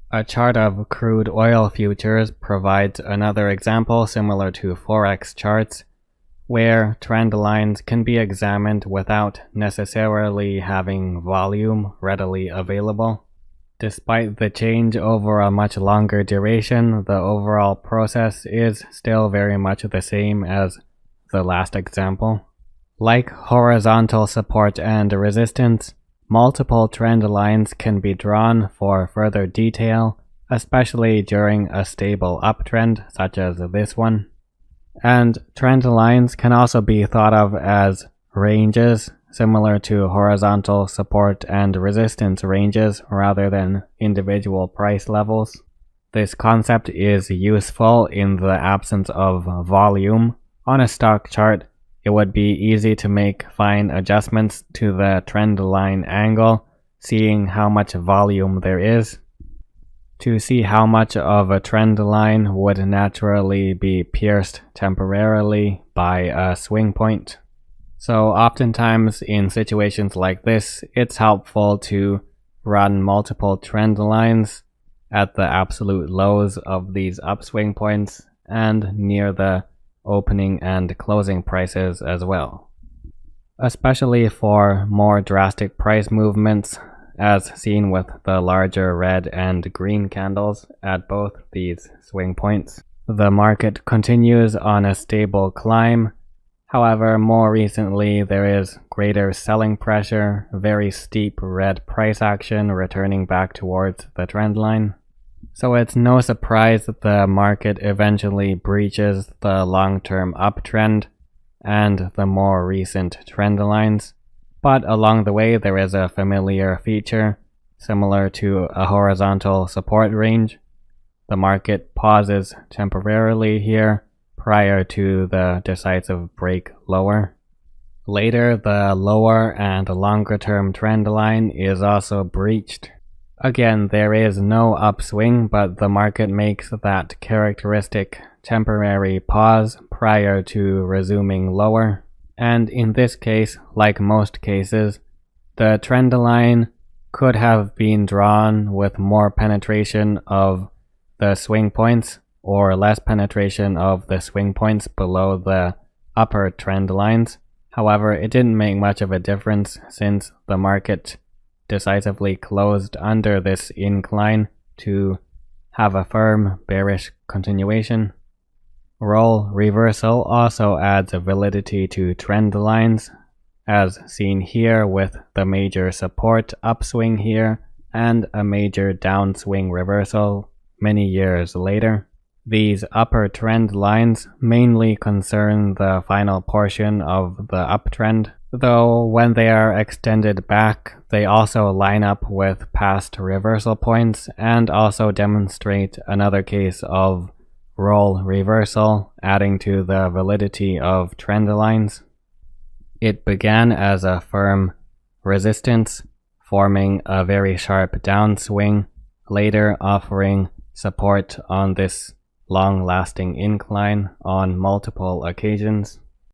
A chart of crude oil futures provides another example similar to Forex charts, where trend lines can be examined without necessarily having volume readily available. Despite the change over a much longer duration, the overall process is still very much the same as the last example. Like horizontal support and resistance, multiple trend lines can be drawn for further detail, especially during a stable uptrend such as this one. And trend lines can also be thought of as ranges, similar to horizontal support and resistance ranges rather than individual price levels. This concept is useful in the absence of volume. On a stock chart, it would be easy to make fine adjustments to the trend line angle, seeing how much volume there is, to see how much of a trend line would naturally be pierced temporarily by a swing point. So oftentimes in situations like this, it's helpful to run multiple trend lines at the absolute lows of these upswing points and near the opening and closing prices as well. Especially for more drastic price movements, as seen with the larger red and green candles at both these swing points. The market continues on a stable climb. However, more recently there is greater selling pressure, very steep red price action returning back towards the trend line. So it's no surprise that the market eventually breaches the long-term uptrend and the more recent trend lines. But along the way there is a familiar feature, similar to a horizontal support range. The market pauses temporarily here prior to the decisive break lower. Later, the lower and longer term trend line is also breached. Again, there is no upswing, but the market makes that characteristic temporary pause prior to resuming lower. And in this case, like most cases, the trend line could have been drawn with more penetration of the swing points or less penetration of the swing points below the upper trend lines. However, it didn't make much of a difference since the market decisively closed under this incline to have a firm bearish continuation. Role reversal also adds validity to trend lines, as seen here with the major support upswing here and a major downswing reversal many years later. These upper trend lines mainly concern the final portion of the uptrend, though when they are extended back, they also line up with past reversal points and also demonstrate another case of role reversal, adding to the validity of trend lines. It began as a firm resistance, forming a very sharp downswing, later offering support on this long-lasting incline on multiple occasions.